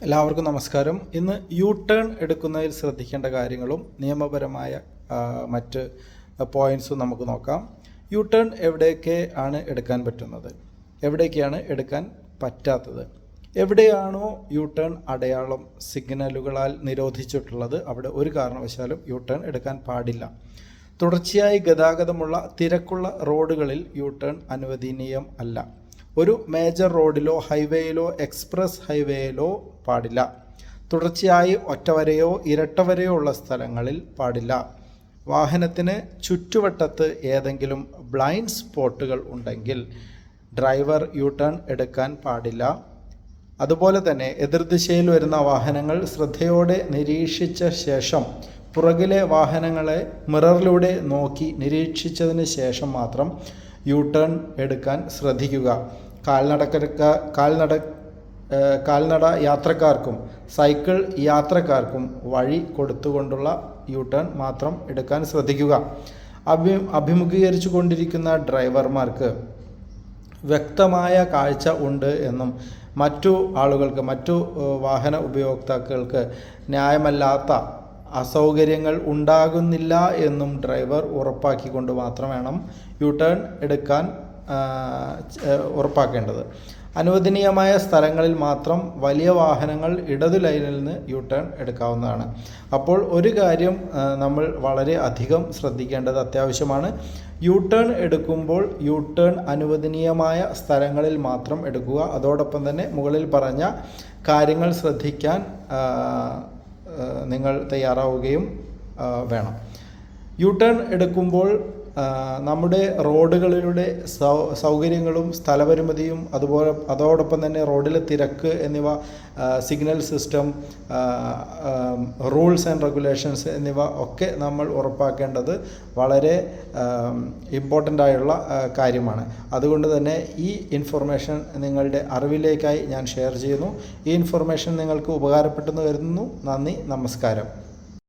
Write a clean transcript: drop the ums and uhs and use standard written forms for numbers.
എല്ലാവർക്കും നമസ്കാരം. ഇന്ന് യു ടേൺ എടുക്കുന്നതിൽ ശ്രദ്ധിക്കേണ്ട കാര്യങ്ങളും നിയമപരമായ മറ്റ് പോയിൻറ്സും നമുക്ക് നോക്കാം. യു ടേൺ എവിടെയൊക്കെ ആണ് എടുക്കാൻ പറ്റുന്നത്, എവിടേക്കാണ് എടുക്കാൻ പറ്റാത്തത്, എവിടെയാണോ യു ടേൺ അടയാളം സിഗ്നലുകളാൽ നിരോധിച്ചിട്ടുള്ളത് അവിടെ ഒരു കാരണവശാലും യു ടേൺ എടുക്കാൻ പാടില്ല. തുടർച്ചയായി ഗതാഗതമുള്ള തിരക്കുള്ള റോഡുകളിൽ യു ടേൺ അനുവദനീയം അല്ല. ഒരു മേജർ റോഡിലോ ഹൈവേയിലോ എക്സ്പ്രസ് ഹൈവേയിലോ പാടില്ല. തുടർച്ചയായി ഒറ്റവരയോ ഇരട്ടവരയോ ഉള്ള സ്ഥലങ്ങളിൽ പാടില്ല. വാഹനത്തിന് ചുറ്റുവട്ടത്ത് ഏതെങ്കിലും ബ്ലൈൻഡ് സ്പോട്ടുകൾ ഉണ്ടെങ്കിൽ ഡ്രൈവർ യു ടേൺ എടുക്കാൻ പാടില്ല. അതുപോലെ തന്നെ എതിർദിശയിൽ വരുന്ന വാഹനങ്ങൾ ശ്രദ്ധയോടെ നിരീക്ഷിച്ച ശേഷം പുറകിലെ വാഹനങ്ങളെ മിററിലൂടെ നോക്കി നിരീക്ഷിച്ചതിന് ശേഷം മാത്രം യു ടേൺ എടുക്കാൻ ശ്രദ്ധിക്കുക. കാൽനട യാത്രക്കാർക്കും സൈക്കിൾ യാത്രക്കാർക്കും വഴി കൊടുത്തുകൊണ്ടുള്ള യു ടേൺ മാത്രം എടുക്കാൻ ശ്രദ്ധിക്കുക. അഭിമുഖീകരിച്ചു കൊണ്ടിരിക്കുന്ന ഡ്രൈവർമാർക്ക് വ്യക്തമായ കാഴ്ച ഉണ്ട് എന്നും മറ്റു ആളുകൾക്ക്, മറ്റു വാഹന ഉപയോക്താക്കൾക്ക് ന്യായമല്ലാത്ത അസൗകര്യങ്ങൾ ഉണ്ടാകുന്നില്ല എന്നും ഡ്രൈവർ ഉറപ്പാക്കിക്കൊണ്ട് മാത്രം വേണം യു ടേൺ എടുക്കാൻ ഉറപ്പാക്കേണ്ടത്. അനുവദനീയമായ സ്ഥലങ്ങളിൽ മാത്രം വലിയ വാഹനങ്ങൾ ഇടതു ലൈനിൽ നിന്ന് യു ടേൺ എടുക്കാവുന്നതാണ്. അപ്പോൾ ഒരു കാര്യം നമ്മൾ വളരെ അധികം ശ്രദ്ധിക്കേണ്ടത് അത്യാവശ്യമാണ്. യു ടേൺ എടുക്കുമ്പോൾ യു ടേൺ അനുവദനീയമായ സ്ഥലങ്ങളിൽ മാത്രം എടുക്കുക. അതോടൊപ്പം തന്നെ മുകളിൽ പറഞ്ഞ കാര്യങ്ങൾ ശ്രദ്ധിക്കാൻ നിങ്ങൾ തയ്യാറാവുകയും വേണം. യു ടേൺ എടുക്കുമ്പോൾ നമ്മുടെ റോഡുകളിലൂടെ സൗകര്യങ്ങളും സ്ഥലപരിമിതിയും അതോടൊപ്പം തന്നെ റോഡിലെ തിരക്ക് എന്നിവ, signal system, rules and regulations എന്നിവ ഒക്കെ നമ്മൾ ഉറപ്പാക്കേണ്ടത് വളരെ ഇമ്പോർട്ടൻ്റ് ആയുള്ള കാര്യമാണ്. അതുകൊണ്ട് തന്നെ ഈ ഇൻഫർമേഷൻ നിങ്ങളുടെ അറിവിലേക്കായി ഞാൻ ഷെയർ ചെയ്യുന്നു. ഈ ഇൻഫർമേഷൻ നിങ്ങൾക്ക് ഉപകാരപ്പെട്ടെന്ന് കരുതുന്നു. നന്ദി, നമസ്കാരം.